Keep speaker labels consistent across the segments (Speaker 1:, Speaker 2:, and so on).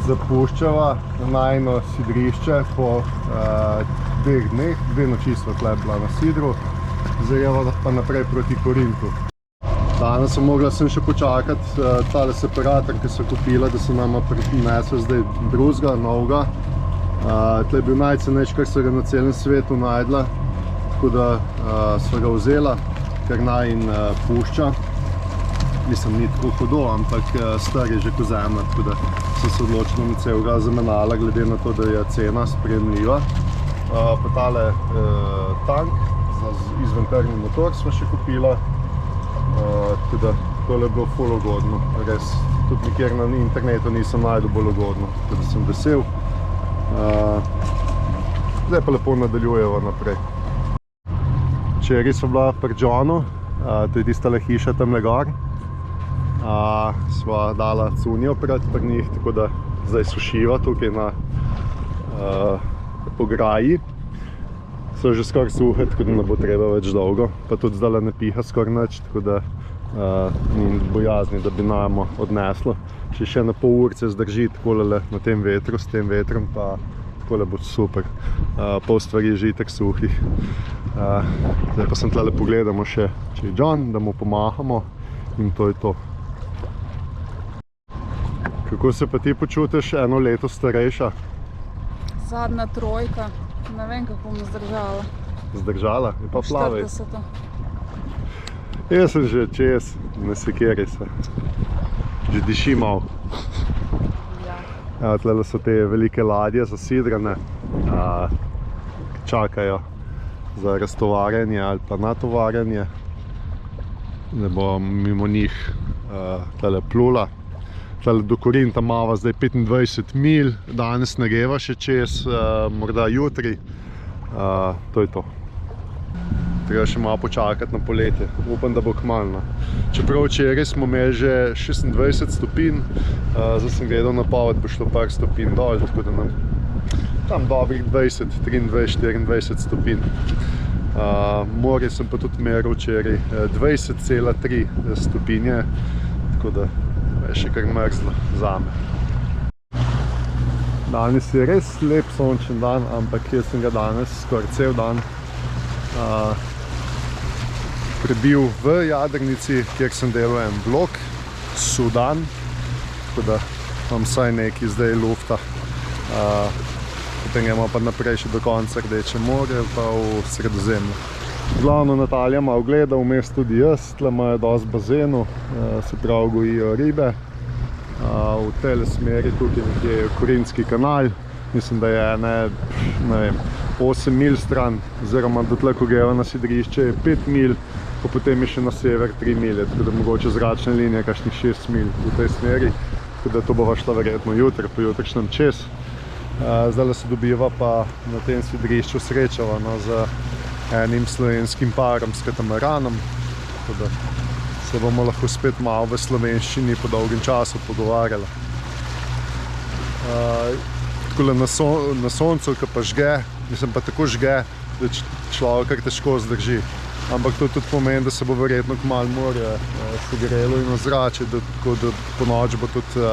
Speaker 1: Zapuščava najno sidrišče po 2 dneh, 2 noči sva tle bila na sidru, zajeva pa naprej proti Korintu. Danes sem mogla še počakati tale separator, ki so kupila, da se nama prinesel zdaj drugega, novega. Tle je bil najcenejši, kar se ga na celem svetu najdla, tako da sva ga vzela, ker naj in pušča. Mislim, ni tako hudo, ampak star je že ko zemlja, tako da sem se odločila na celega zamenjala, glede na to, da je cena sprejemljiva. Pa tale tank za izventrni motor sva še kupila, tako da tole je bilo ful ugodno, res. Tudi nikjer na internetu nisem najdel bolj ugodno, tako da sem vesel. Zdaj pa lepo nadaljujeva naprej. Včeraj sva bila pri Johnu, to je tistale hiša tamle gor. Sva dala cunjo pri njih, tako da zdaj sušiva tukaj na ograji. So že skoraj suhe, tako da ne bo treba več dolgo, pa tudi zdaj ne piha skoraj nič, tako da ni bojazni, da bi namo odneslo. Če še na pol urce zdrži takole na tem vetru, s tem vetrom, pa takole bo super. Pol stvari je že itak suhih. Zdaj pa sem tlele pogledamo še, če je John, da mu pomahamo in to je to. Kako se pa ti počutiš eno leto starejša?
Speaker 2: Zadnja trojka. Ne vem, kako bom zdržala.
Speaker 1: Zdržala? Je pa plavaj.
Speaker 2: 40.
Speaker 1: Jaz sem že čez, ne sekeri se. Že diši malo. Ja. Tlele so te velike ladje zasidrane, ki čakajo za raztovarjanje ali pa natovarjanje. Ne bo mimo njih tlele plula. Do Korinta imava zdaj 25 mil, danes ne greva še čez, morda jutri. To je to. Treba še malo počakati na poletje. Upam, da bo kmalu. Čeprav včeraj smo imeli že 26 stopinj, zdaj sem gledal napoved, bo šlo par stopinj dol, tako da nam tam dobrih 20, 23, 24 stopinj. Morje sem pa tudi meril včeraj 20,3 stopinje, tako da je še kar mrzlo zame. Danes je res lep sončen dan, ampak jaz sem ga danes skoraj cel dan prebil v Jadrnici, kjer sem delal en vlog, Sudan, tako da imam vsaj nekaj zdaj lufta. Potem gremo pa naprej še do konca Rdeče morje pa v Sredozemlje. Glavno Natalija malo gleda, vmes tudi jaz, tle imajo dosti bazenu, se pravi gojijo ribe. V tele smeri tukaj nekje je Korinski kanal, mislim, da je ne vem, 8 mil stran, oziroma do tle, ko greva na sidrišče, je 5 mil, pa potem je še na sever 3 milje, tako da mogoče zračne linije kakšnih 6 mil v tej smeri, tako da to bova šla verjetno jutri, po jutrišnjem čez. Zdaj se dobiva pa na tem sidrišču srečava z enim slovenskim parom s katamaranom, tako da se bomo lahko spet malo v slovenščini po dolgem času pogovarjali. Takole na soncu, ki pa žge, mislim pa tako žge, da človek kar težko zdrži. Ampak to tudi pomeni, da se bo verjetno kmalu morje segrelo in ozračje, tako da po noč bo tudi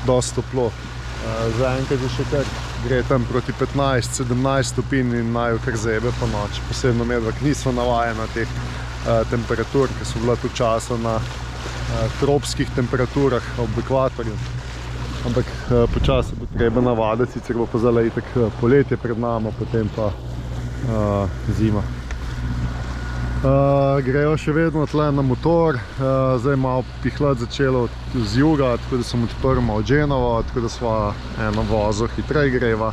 Speaker 1: dosti toplo. Zaenkrat je še kar gre tam proti 15-17 stopinj in imajo kar zebe po noč. Posebno medva, ki nismo navajena teh temperatur, ki so bila tu časa na tropskih temperaturah ob ekvatorju. Ampak počasi bo treba navaditi, sicer bo pa zdaj itak poletje pred nama, potem pa zima. Grejo še vedno tle na motor, zdaj malo pihlat začelo z juga, tako da sem odprl malo Genovo, tako da sva eno vozo hitrej greva,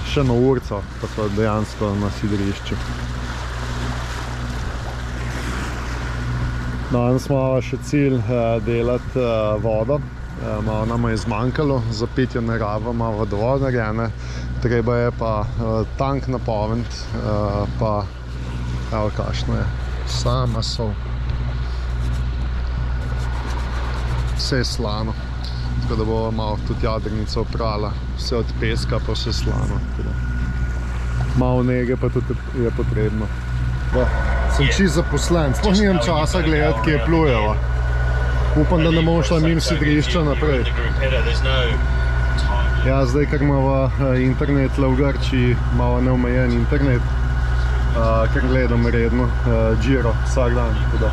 Speaker 1: še na urco, pa sva dejansko na sidrišču. Danes imamo še cilj delati vodo. Malo nam je zmanjkalo, za pitje ne rabimo vodovod narejene. Treba je pa tank napolniti, pa evo kakšno je, sama sol. Vse je slano, tako da bo malo tudi jadrnica oprala, vse od peska pa vse slano. Malo nege pa tudi je potrebno. Sem čisto zaposlen, sploh nimam časa gledati, kje plujeva. Upam, da ne bomo šla mimo sidrišča naprej. Ja, zdaj, ker imamo internet v Grčiji, malo neomejen internet, ker gledam redno Giro vsak dan, tako da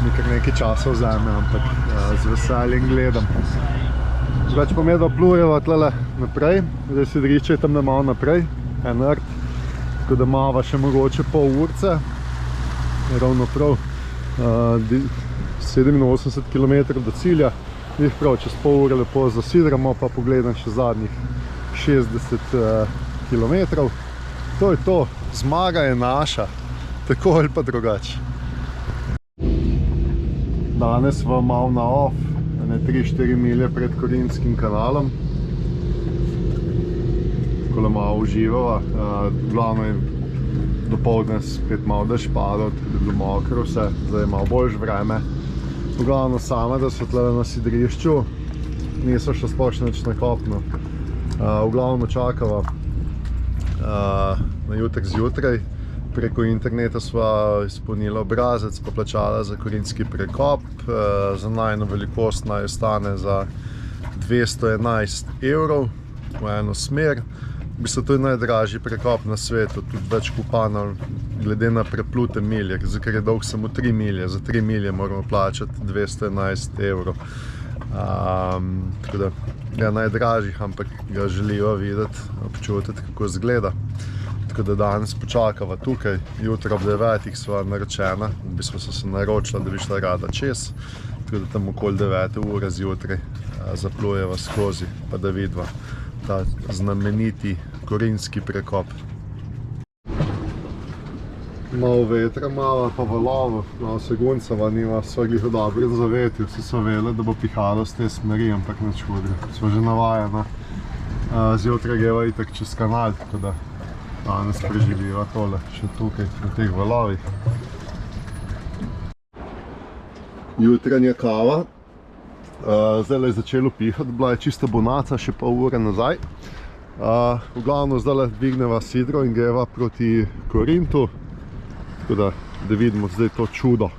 Speaker 1: mi kar nekaj časa vzame, ampak z veseljem gledam. Drugače pa da plujeva tlele naprej, zdaj sidrišče je tam malo naprej, en rt, tako da imava še mogoče pol urce, ravno prav 87 km do cilja, jih prav čez pol ure lepo zasidramo, pa pogledam še zadnjih 60 km. To je to, zmaga je naša, tako ali pa drugače. Danes v malo na off, 3-4 milje pred Korintskim kanalom. Takole malo uživava, glavno je dopoldne spet malo dež padal, tako da je bilo mokro vse, zdaj je malo boljše vreme. V glavno same, da so tle na sidrišču, niso še sploh nič na kopno. V glavno čakava na jutek zjutraj. Preko interneta sva izpolnila obrazec, pa plačala za korintski prekop. Za najno velikost naj ostane za 211 € v eno smer. V bistvu to je najdražji prekop na svetu, tudi več kupanov glede na preplute milje, ker je dolg samo 3 milje. Za 3 milje moramo plačati 211 €. Tako da je najdražjih, ampak ga želijo videti, občutiti, kako izgleda. Tako da danes počakava tukaj, jutro ob 9 sva naročena, v bistvu so se naročila, da bi šla rada čez, tako da tam okoli 9 ure zjutraj zaplujeva skozi, pa da vidva ta znameniti Korinski prekop. Malo vetra, malo pa valov, malo se guncava, nima sva glih v dobri zaveti, vsi so vedeli, da bo pihalo z te smeri, ampak nič hudega, sva že navajena. Zjutraj greva itak čez kanal, tako da danes preživiva tole še tukaj, na teh valovih. Jutranja kava. Zdaj je začelo pihati, bila je čista bonaca še pol ure nazaj. V glavno zdaj dvigneva sidro in greva proti Korintu. Tako da vidimo zdaj to čudo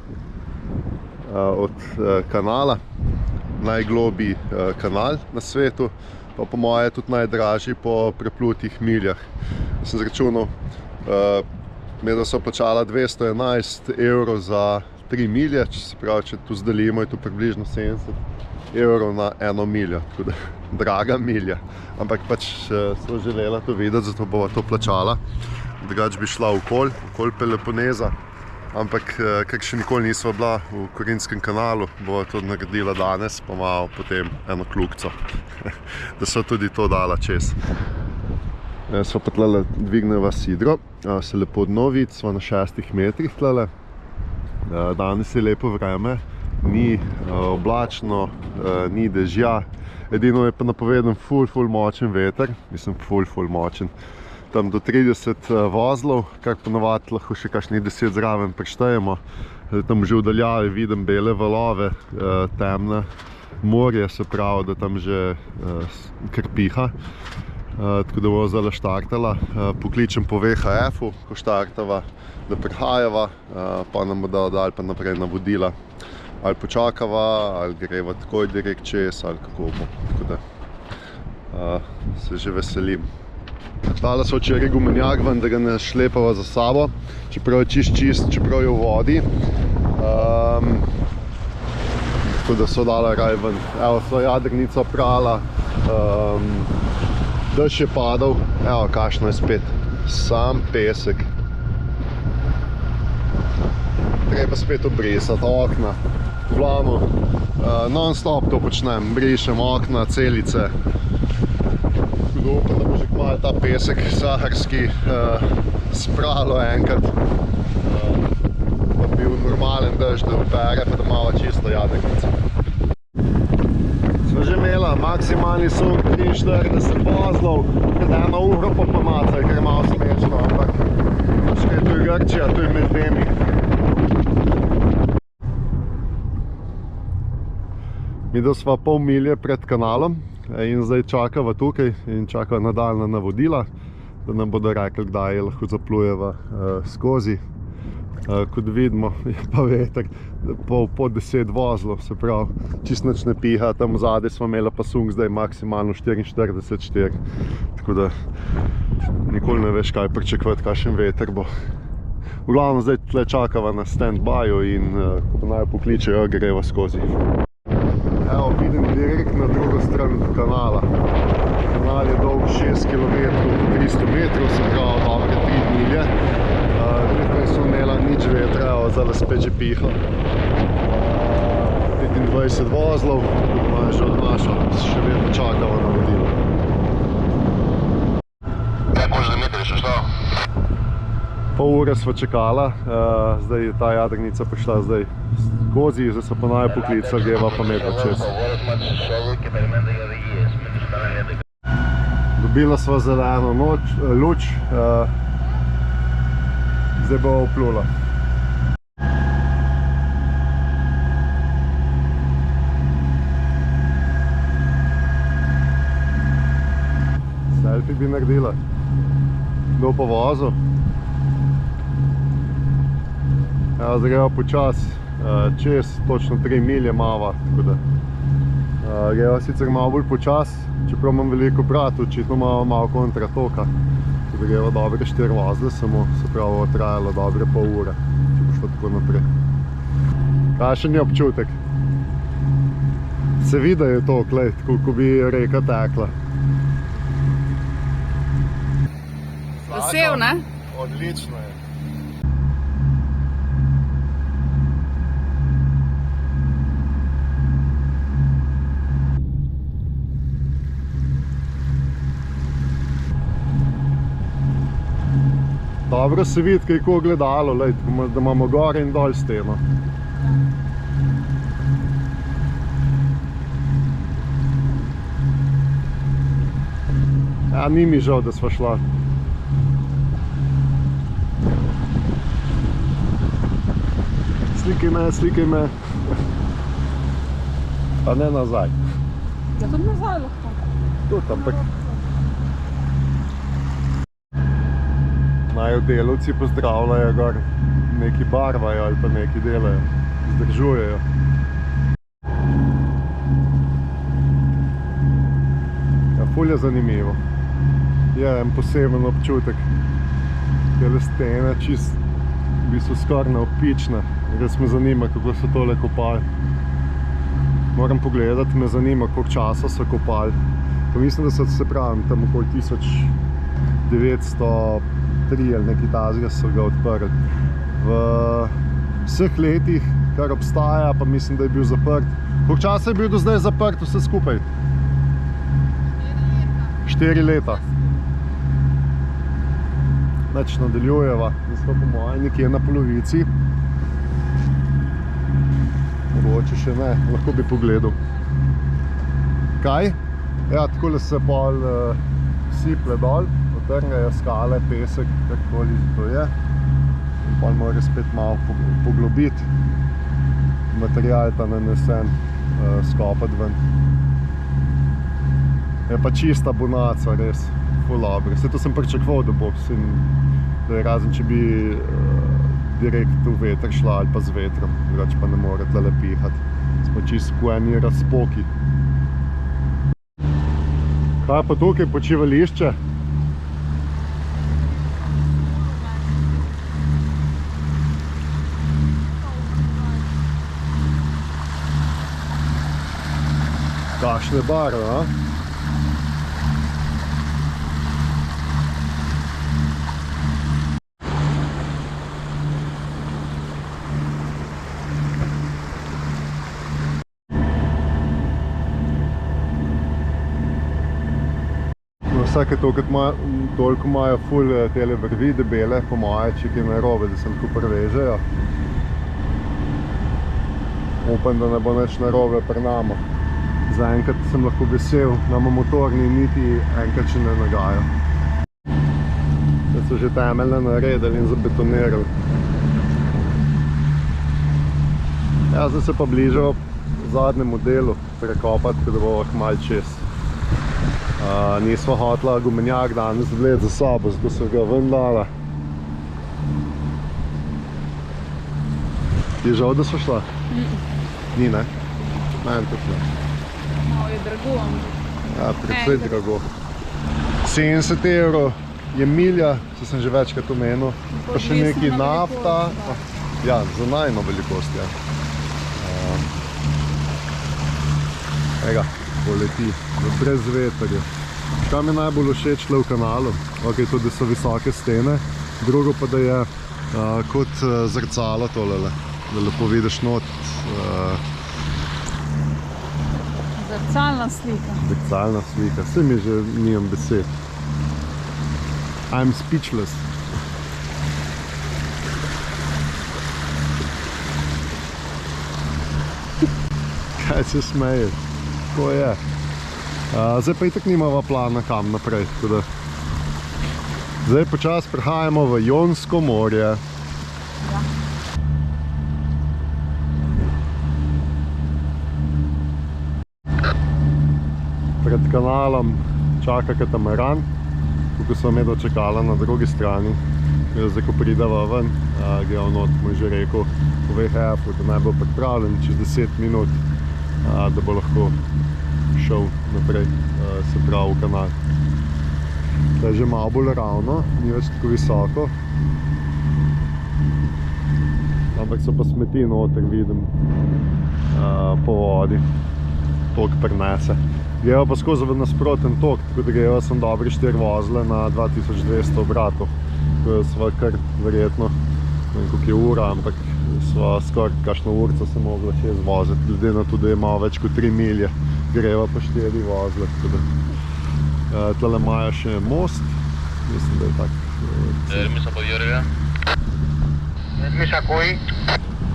Speaker 1: od kanala. Najglobji kanal na svetu, pa po moje tudi najdražji po preplutih miljah. Sem zračunal, da so plačala 211 € za 3 milje, če se pravi, če tu zdelimo, je tu približno 70 € na eno miljo, tako da draga milja. Ampak pač so želela to videti, zato bova to plačala. Drugač bi šla okoli Peloponeza, ampak ker še nikoli nisva bila v Korintskem kanalu, bova to naredila danes, pa malo potem eno kljukico, da so tudi to dala čez. Sva pa tlele dvigneva sidro, se lepo dno vidi, sva na 6 metrih tlele. Danes je lepo vreme, ni oblačno, ni dežja, edino je pa napovedan ful močen veter, mislim ful močen. Tam do 30 vozlov, kar ponavadi lahko še kakšnih 10 zraven preštejemo. Tam že v daljavi vidim bele valove, temne morje, se pravi, da tam že kar piha. Tako da bomo zdaj štartala, pokličem po VHF-u, ko štartava, da prihajava, pa nam bo dal pa naprej navodila. Ali počakava, ali greva takoj direkt čez, ali kako bo. Tako da se že veselim. Dala so včeraj gumenjak ven, da ga ne šlepava za sabo, čeprav je čist, čeprav je v vodi. Tako da so dala raj ven. Evo, so jadrnica prala. Dež je padal, evo kakšno je spet, sam pesek. Treba spet obrisati okna, glavno, non-stop to počnem, brišem okna, celice. Upam, da bo že kmalu ta pesek saharski spralo enkrat, pa bil normalen dež, da opere, pa da malo čisto jadrnico. Smo že imela maksimalni sunk 43 vozlov, pred 1 uro pa pomacali, ker je malo smešno, ampak še tu je Grčija, tu je med temi. Mi sva pol milje pred kanalom in zdaj čakava tukaj in čakava nadaljna navodila, da nam bodo rekli, kdaj lahko zaplujeva skozi. Kot vidimo, je pa veter po 10 vozlov, se pravi, čist nič ne piha, tam zadaj smo imeli pa sunk zdaj maksimalno 44,4, tako da nikoli ne veš, kaj pričakovati, kakšen veter bo. V glavnem zdaj tle čakava na stand-byju in ko bo naj pokličejo, greva skozi. Evo, vidim direkt na drugo stran kanala. Kanal je dolg 6 km, 300 metrov, se pravi dobre 3 milje. Nekaj so imela nič vetra, evo, zdaj spet že piha. 25 vozlov, imajo že odnašal, še vedno čakava na vodilo.
Speaker 3: Kako že Dimitrij še šla?
Speaker 1: Pol ure sva čakala, zdaj je ta jadrnica prišla zdaj skozi, zdaj so pa naj poklicali, greva pa metra čez. Dobila sva zeleno luč, zdaj bo vplula. Selfie bi naredila. Kdo pa vozil? Evo, zdaj greva počas čez, točno 3 milje mava, tako da greva sicer malo bolj počas, čeprav imam veliko brat, očitno malo kontra toka, tako da greva dobre 4 vozle samo, se pravi, bo trajalo dobre pol ure, če bo šlo tako naprej. Kakšen je občutek? Se vidi, da je to, glej, tako ko bi reka tekla.
Speaker 2: Vesel, ne?
Speaker 1: Odlično je. Dobro se vidi, kaj je gledalo, lej, da imamo gor in dol steno. Ja, ni mi žal, da sva šla. Slikaj me. Pa ne nazaj.
Speaker 2: Ja, tudi nazaj lahko.
Speaker 1: Tudi, ampak naj delavci pozdravljajo gor, neki barvajo ali pa neki delajo, zdržujejo. Ja, ful je zanimivo. Je en poseben občutek. Tele stene čist, v bistvu skoraj navpične. Res me zanima, kako so tole kopali. Moram pogledati, me zanima, koliko časa so kopali. Pa mislim, da so, se pravim, tam okoli 1903 ali nekaj tazga so ga odprli. V vseh letih, kar obstaja, pa mislim, da je bil zaprt. Koliko časa je bil do zdaj zaprt vse skupaj? 4 leta. Nič nadaljujeva. Smo po mojem nekje na polovici. Mogoče še ne, lahko bi pogledal. Kaj? Ja, takole se pol siple dol, otrngajo skale, pesek, karkoli to je. In pol mora spet malo poglobiti. Material ta nanesen, skopati ven. Je pa čista bonaca, res, ful dobro. Vse to sem pričakoval, da bo, da je razen, če bi direkt v veter šla ali pa z vetrom, drugače pa ne more tlele pihati. Smo čisto v eni razpoki. Kaj pa tukaj, počivališče? Kakšne barve, a? Vsake toliko imajo ful tele vrvi debele, po moje, če kaj narobe, da se lahko prevežejo. Upam, da ne bo nič narobe pri nama. Zaenkrat sem lahko vesel, nama motor ni niti enkrat še ne nagaja. Da so že temeljne naredili in zabetonirali. Ja, zdaj se pa bližamo zadnjemu delu prekopati, da bo malo čez. Nisva hotela gumenjak danes vleti za sabo, zato so ga ven dala. Je žal, da so šla? Ni, ne? Meni tudi ne.
Speaker 2: Malo je drago.
Speaker 1: Ja, precej drago. 70 evrov je milja, se sem že večkrat omenil. Pa še neki nafta. Ja, za najno velikost, ja. Ega, poleti, brez veterja. Kaj mi najbolj všeč tle v kanalu? Ok, tudi da so visoke stene. Drugo pa, da je kot zrcalo tolele. Da lepo vidiš not.
Speaker 2: Zrcalna slika.
Speaker 1: Zrcalna slika. Vse mi že nimam besed. I'm speechless. Kaj se smeješ? Tako je. Zdaj pa itak nimava plana kam naprej. Zdaj počas prihajamo v Jonsko morje.
Speaker 2: Ja.
Speaker 1: Pred kanalom čaka katamaran, tukaj so me dočekala na drugi strani. Zdaj, ko pridava ven, gre not, mu je že rekel, povej Hefu, da naj bo pripravljen čez 10 minut, da bo lahko šel naprej, se pravi v kanal. Zdaj je že malo bolj ravno, ni več tako visoko, ampak so pa smeti noter, vidim, po vodi, tok prinese. Greva pa skozi v nasproten tok, tako da greva sem dobri 4 vozle na 2200 obratov. Sva kar verjetno, ne vem koliko je ura, ampak sva skoraj kakšno urco se mogla čez voziti, glede na to, da je malo več kot 3 milje. Greva pa 4 vozle, tako da tlele imajo še most, mislim, da je tak.
Speaker 3: Μισό από 2 ωραία. Μισό ακούει.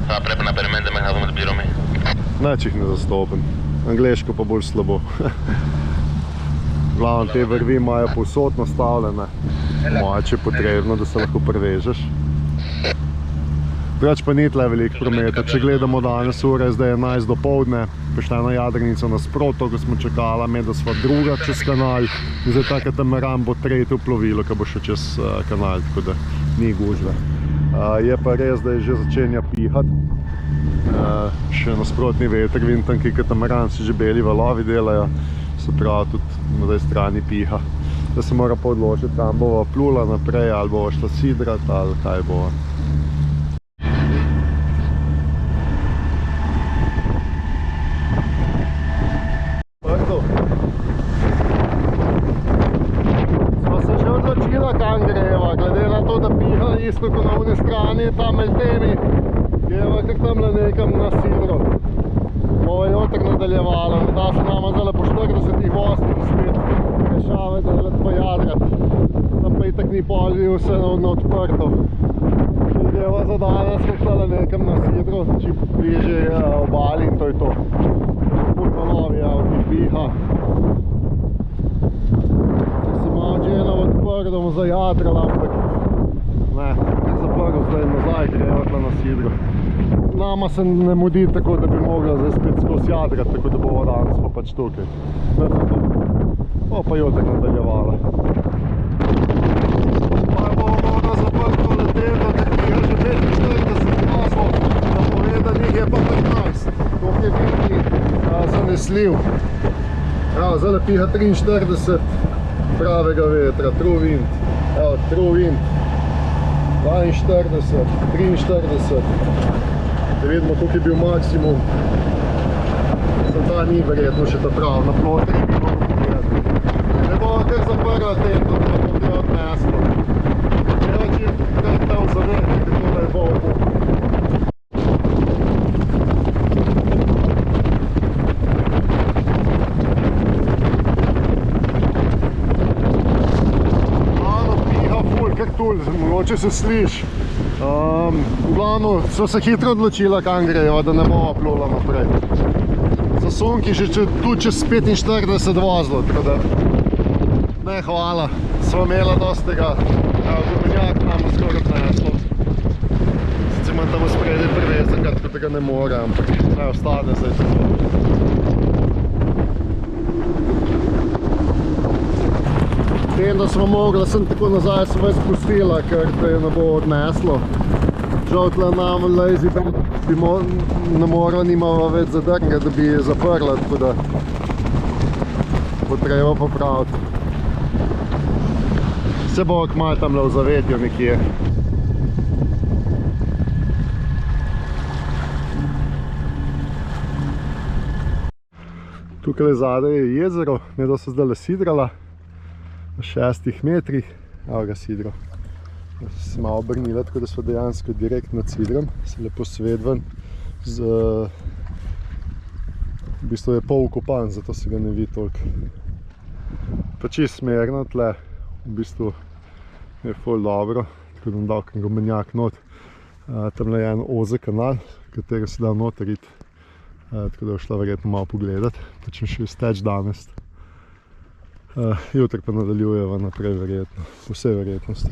Speaker 3: Θα πρέπει να περιμένετε μέχρι να δούμε την πληρωμή.
Speaker 1: Neč jih ne zastopim, angleško pa bolj slabo. Glavno, te vrvi imajo povsod nastavljene, moče je potrebno, da se lahko prevežeš. Drugač pa ni tle veliko prometa, če gledamo danes ure, zdaj je 11 dopoldne, prišla na Jadrnico nasprotno, ko smo čakala, da sva druga čez kanal. In zdaj ta katamaran bo tretje plovilo, ki bo še čez kanal, tako da ni gužve. Je pa res, da je že začenja pihati. Še nasprotni veter, vidim tam, ki katamaran si že beli valovi delajo, se pravi tudi na tej strani piha. Da se mora pa odločiti, kam bova plula naprej, ali bova šla sidrat, ali kaj bova. Prdo. Sva se že odločila, kam greva, glede na to, da piha isto kot na oni strani, tam med temi. Greva kar tamle nekam na sidro. Bova jutri nadaljevala, da se nama zdaj po 40 voznih spet rešave delati pa jadrat. Tam pa itak ni polvi vse na odprto. Greva za danes smo tlele nekam na sidro, čim bliže obali in to je to. Putno novi avti piha. Se malo džena odprto za jadrala, ampak ne, kar zaprl zdaj nazaj, greva tle na sidro. Nama se ne mudi tako, da bi mogla zdaj spet skozi jadrat, tako da bova danes pa pač tukaj. Bo pa jutri nadaljevala. Pa bomo mogla zaprto leteti, ker piha že 45 glasov, napovedanih je pa 15. Koliko je biti zanesljiv. Evo, zdaj piha 43 pravega vetra, true wind. Evo, true wind. 42, 43. Da vidimo, koliko je bil maksimum. Ta ni verjetno še ta prav, na ploti bi bilo pogledati. Ne bo kar zaprla tento, da bo te odneslo. Evo, če je tam zavedati, tako da je bo. Ano, piha ful, kak tul, mogoče se sliš. V glavnem so se hitro odločila, kam grejo, da ne bo plula naprej. Zasunki že tu čez 45 vozilo, tako da ne, hvala. Smo imela dosti tega, gumenjak imamo skoraj odneslo. Sicer imam tam spredaj privezan, tako tega ne more, ampak ne ostane zdaj tako. Tem, da smo mogli, sem tako nazaj sve spustila, ker te je ne bo odneslo. Žal tle nam lazy bi ne morala, nimava več zadrnga, da bi je zaprla, tako da bo treba popraviti. Se bo kmalu tam v zavetju nekje. Tukaj zadaj je jezero, nekdo se zdaj sidrala. Na 6 metrih, evo ga sidro. Se malo obrnila, tako da smo dejansko direkt nad sidrom, se lepo sved ven. V bistvu je pol ukopan, zato se ga ne vidi toliko. Pa čist smerno tle, v bistvu je ful dobro, tako da bom dal gumenjak not. Tamle je en ozek kanal, katero se da noter iti, tako da bo šla verjetno malo pogledat, pa čem še izteč danes. Jutri pa nadaljujeva naprej verjetno, po vsej verjetnosti.